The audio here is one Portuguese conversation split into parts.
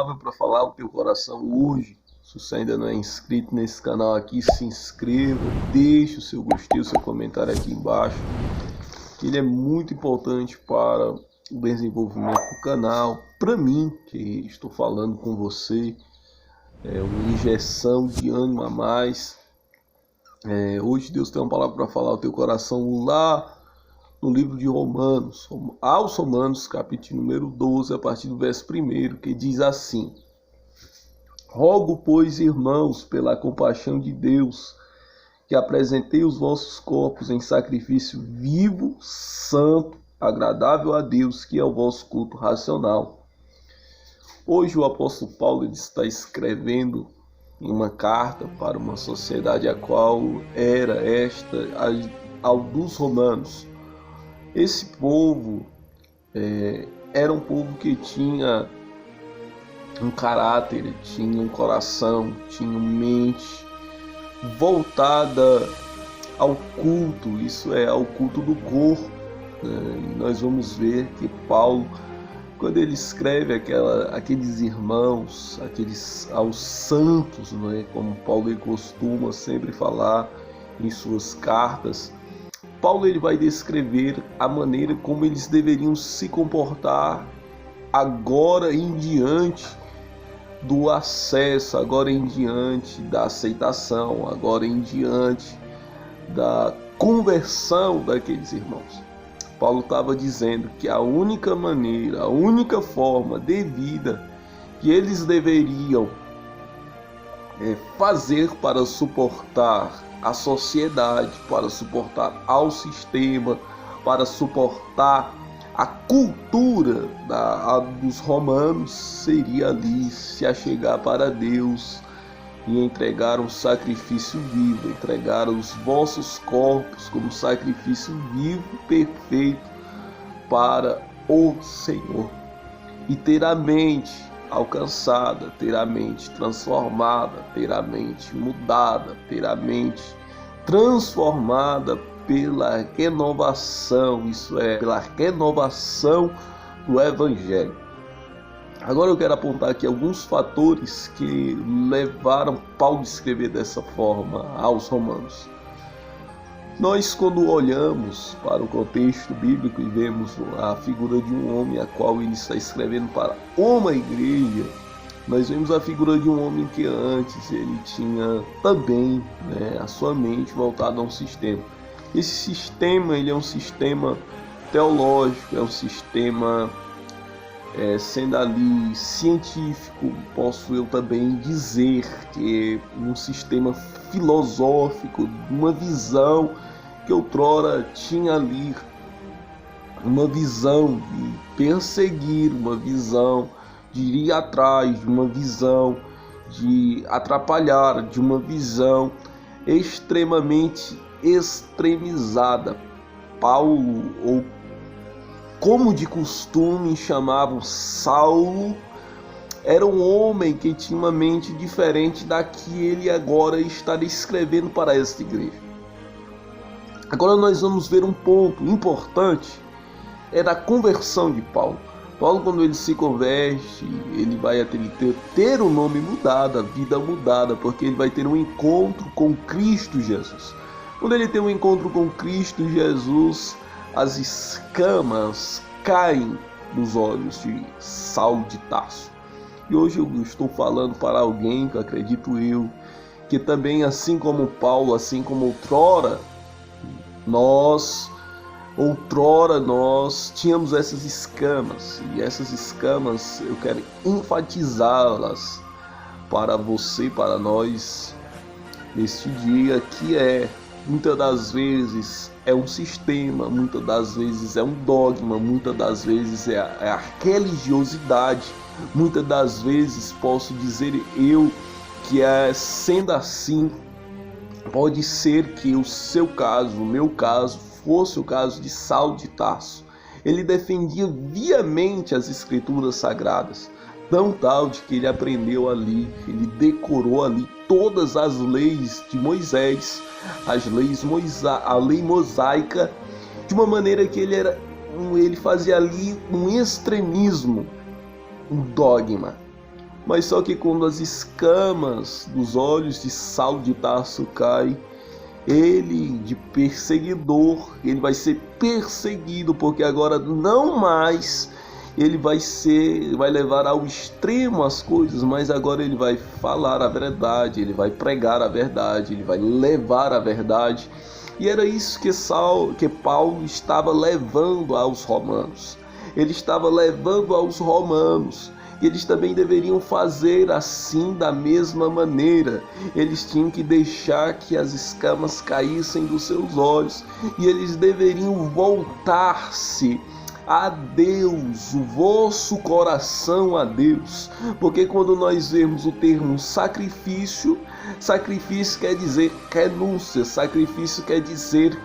palavra para falar ao teu coração hoje. Se você ainda não é inscrito nesse canal aqui, se inscreva, deixe o seu gostei, o seu comentário aqui embaixo. Ele é muito importante para o desenvolvimento do canal, para mim, que estou falando com você. É uma injeção de ânimo a mais. Hoje Deus tem uma palavra para falar ao teu coração lá no livro de Romanos, aos Romanos, capítulo número 12, a partir do verso 1, que diz assim: Rogo, pois, irmãos, pela compaixão de Deus, que apresentei os vossos corpos em sacrifício vivo, santo, agradável a Deus, que é o vosso culto racional. Hoje o apóstolo Paulo está escrevendo em uma carta para uma sociedade a qual era ao dos romanos. Esse povo era um povo que tinha um caráter, tinha um coração, tinha uma mente voltada ao culto, isso é, ao culto do corpo. E nós vamos ver que Paulo, quando ele escreve aqueles irmãos, aos santos, como Paulo costuma sempre falar em suas cartas, Paulo ele vai descrever a maneira como eles deveriam se comportar agora em diante do acesso, agora em diante da aceitação, agora em diante da conversão daqueles irmãos. Paulo estava dizendo que a única maneira, a única forma de vida que eles deveriam fazer para suportar a sociedade, para suportar ao sistema, para suportar a cultura dos romanos, seria ali se achegar para Deus e entregar um sacrifício vivo, entregar os vossos corpos como sacrifício vivo, perfeito para o Senhor, e ter a mente alcançada, ter a mente transformada, ter a mente mudada, ter a mente transformada pela renovação, isso é, pela renovação do Evangelho. Agora eu quero apontar aqui alguns fatores que levaram Paulo a escrever dessa forma aos romanos. Nós, quando olhamos para o contexto bíblico e vemos a figura de um homem a qual ele está escrevendo para uma igreja, nós vemos a figura de um homem que antes ele tinha também a sua mente voltada a um sistema. Esse sistema ele é um sistema teológico, é um sistema sendo ali científico, posso eu também dizer que é um sistema filosófico, uma visão que outrora tinha ali, uma visão de perseguir, uma visão de ir atrás, de uma visão de atrapalhar, de uma visão extremamente extremizada. Paulo, ou como de costume chamavam Saulo, era um homem que tinha uma mente diferente da que ele agora está escrevendo para esta igreja. Agora nós vamos ver um ponto importante, é da conversão de Paulo. Paulo, quando ele se converte, ele vai ter o nome mudado, a vida mudada, porque ele vai ter um encontro com Cristo Jesus. Quando ele tem um encontro com Cristo Jesus, as escamas caem dos olhos de Saulo de Tarso. E hoje eu estou falando para alguém que acredito eu, que também, assim como Paulo, assim como outrora nós tínhamos essas escamas, e essas escamas eu quero enfatizá-las para você, para nós, neste dia, que muitas das vezes é um sistema, muitas das vezes é um dogma, muitas das vezes é a religiosidade, muitas das vezes posso dizer eu que sendo assim, pode ser que o seu caso, o meu caso, fosse o caso de Saulo de Tarso. Ele defendia viamente as escrituras sagradas, tão tal de que ele aprendeu ali, ele decorou ali todas as leis de Moisés, a lei mosaica, de uma maneira que ele fazia ali um extremismo, um dogma. Mas só que quando as escamas dos olhos de Saulo de Tarso caem, ele, de perseguidor, ele vai ser perseguido, porque agora não mais ele vai levar ao extremo as coisas, mas agora ele vai falar a verdade, ele vai pregar a verdade, ele vai levar a verdade. E era isso que Paulo estava levando aos romanos. Ele estava levando aos romanos. E eles também deveriam fazer assim, da mesma maneira. Eles tinham que deixar que as escamas caíssem dos seus olhos. E eles deveriam voltar-se a Deus, o vosso coração a Deus. Porque quando nós vemos o termo sacrifício, sacrifício quer dizer renúncia, sacrifício quer dizer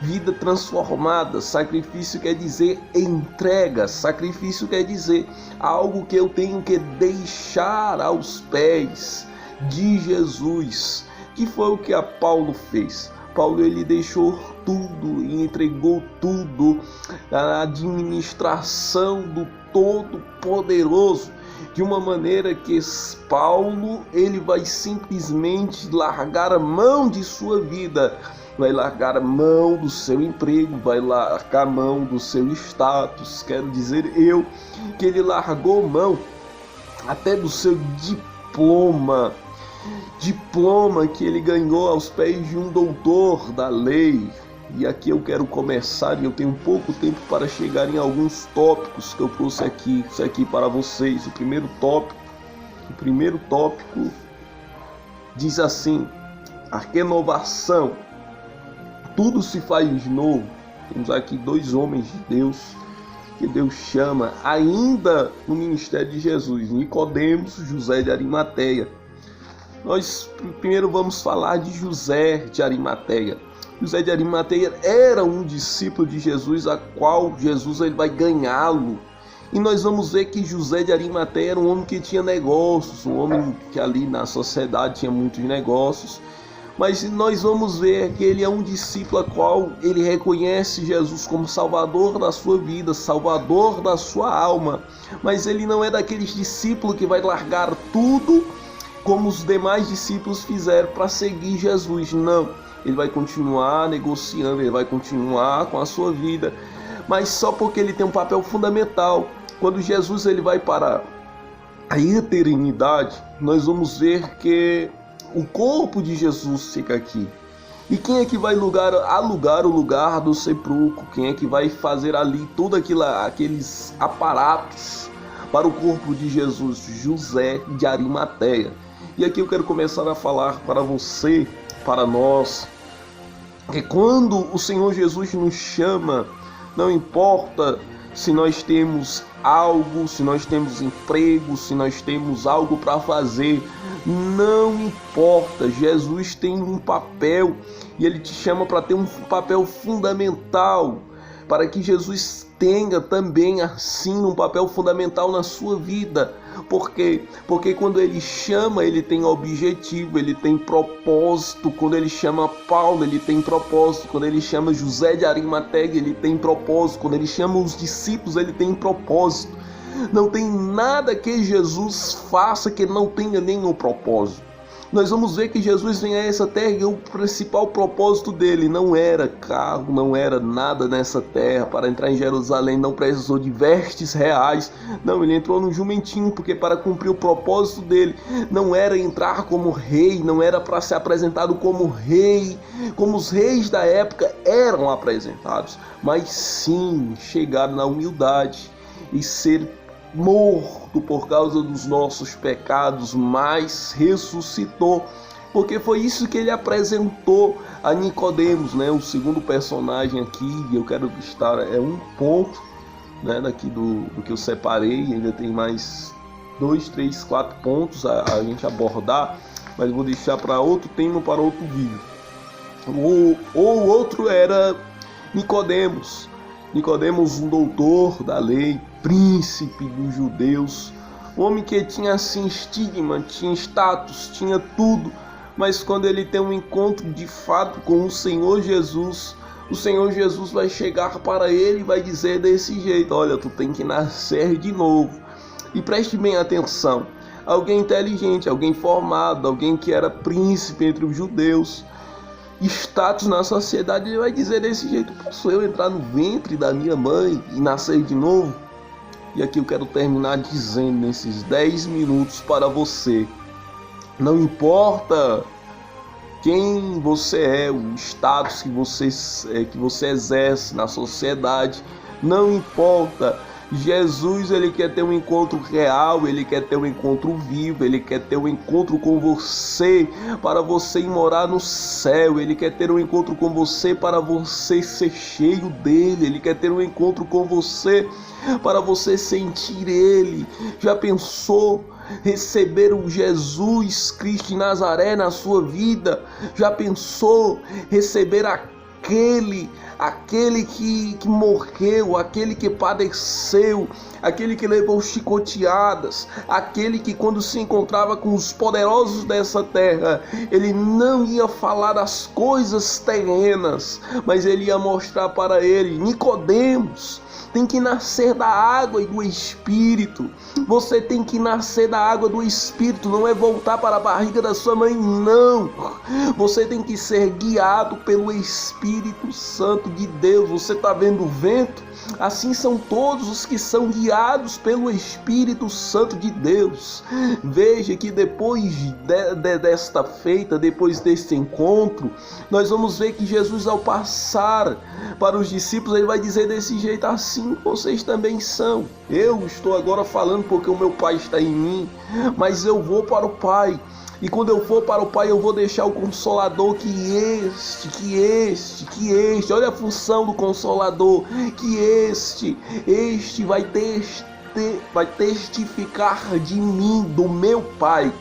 vida transformada, sacrifício quer dizer entrega, sacrifício quer dizer algo que eu tenho que deixar aos pés de Jesus, que foi o que a Paulo fez. Paulo, ele deixou tudo e entregou tudo à administração do Todo-Poderoso, de uma maneira que Paulo, ele vai simplesmente largar a mão de sua vida, vai largar a mão do seu emprego, vai largar a mão do seu status, quero dizer que ele largou mão até do seu diploma que ele ganhou aos pés de um doutor da lei. E aqui eu quero começar, e eu tenho pouco tempo para chegar em alguns tópicos que eu trouxe aqui para vocês. O primeiro tópico diz assim: a renovação. Tudo se faz novo. Temos aqui dois homens de Deus que Deus chama ainda no ministério de Jesus: Nicodemos, José de Arimateia. Nós primeiro vamos falar de José de Arimateia. José de Arimateia era um discípulo de Jesus, a qual Jesus ele vai ganhá-lo. E nós vamos ver que José de Arimateia era um homem que tinha negócios, um homem que ali na sociedade tinha muitos negócios. Mas nós vamos ver que ele é um discípulo a qual ele reconhece Jesus como Salvador da sua vida, Salvador da sua alma. Mas ele não é daqueles discípulos que vai largar tudo como os demais discípulos fizeram para seguir Jesus. Não, ele vai continuar negociando, ele vai continuar com a sua vida, mas só porque ele tem um papel fundamental. Quando Jesus ele vai para a eternidade, nós vamos ver que o corpo de Jesus fica aqui. E quem é que vai alugar o lugar do sepulcro? Quem é que vai fazer ali tudo aqueles aparatos para o corpo de Jesus? José de Arimateia. E aqui eu quero começar a falar para você, para nós, que quando o Senhor Jesus nos chama, não importa se nós temos algo, se nós temos emprego, se nós temos algo para fazer, não importa. Jesus tem um papel e ele te chama para ter um papel fundamental, para que Jesus tenha também assim um papel fundamental na sua vida. Por quê? Porque quando ele chama, ele tem objetivo, ele tem propósito. Quando ele chama Paulo, ele tem propósito. Quando ele chama José de Arimateia, ele tem propósito. Quando ele chama os discípulos, ele tem propósito. Não tem nada que Jesus faça que não tenha nenhum propósito. Nós vamos ver que Jesus vem a essa terra e o principal propósito dele não era carro, não era nada nessa terra. Para entrar em Jerusalém não precisou de vestes reais. Não, ele entrou no jumentinho, porque para cumprir o propósito dele não era entrar como rei, não era para ser apresentado como rei, como os reis da época eram apresentados, mas sim chegar na humildade e ser morto por causa dos nossos pecados, mas ressuscitou, porque foi isso que ele apresentou a Nicodemos, né? O segundo personagem aqui, eu quero listar, é um ponto, né, daqui do que eu separei. Ainda tem mais 2, 3, 4 pontos a gente abordar, mas vou deixar para outro tema, para outro vídeo. O outro era Nicodemos, um doutor da lei, príncipe dos judeus, um homem que tinha assim estigma, tinha status, tinha tudo, mas quando ele tem um encontro de fato com o Senhor Jesus vai chegar para ele e vai dizer desse jeito: olha, tu tem que nascer de novo. E preste bem atenção, alguém inteligente, alguém formado, alguém que era príncipe entre os judeus, status na sociedade. Ele vai dizer desse jeito: posso eu entrar no ventre da minha mãe e nascer de novo? E aqui eu quero terminar dizendo nesses 10 minutos para você: não importa quem você é, o status que você exerce na sociedade, não importa. Jesus, ele quer ter um encontro real, ele quer ter um encontro vivo, ele quer ter um encontro com você para você ir morar no céu, ele quer ter um encontro com você para você ser cheio dele, ele quer ter um encontro com você para você sentir ele. Já pensou receber o Jesus Cristo de Nazaré na sua vida? Já pensou receber aquele que morreu, aquele que padeceu, aquele que levou chicoteadas, aquele que, quando se encontrava com os poderosos dessa terra, ele não ia falar das coisas terrenas, mas ele ia mostrar para ele: Nicodemos, tem que nascer da água e do Espírito. Você tem que nascer da água do Espírito, não é voltar para a barriga da sua mãe, não. Você tem que ser guiado pelo Espírito Santo de Deus. Você está vendo o vento? Assim são todos os que são guiados pelo Espírito Santo de Deus. Veja que depois desta feita, depois deste encontro, nós vamos ver que Jesus, ao passar para os discípulos, ele vai dizer desse jeito: assim vocês também são. Eu estou agora falando porque o meu Pai está em mim, mas eu vou para o Pai. E quando eu for para o Pai, eu vou deixar o Consolador, que este, olha a função do Consolador, que este vai testificar de mim, do meu Pai.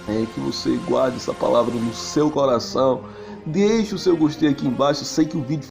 É que você guarde essa palavra no seu coração. Deixe o seu gostei aqui embaixo. Eu sei que o vídeo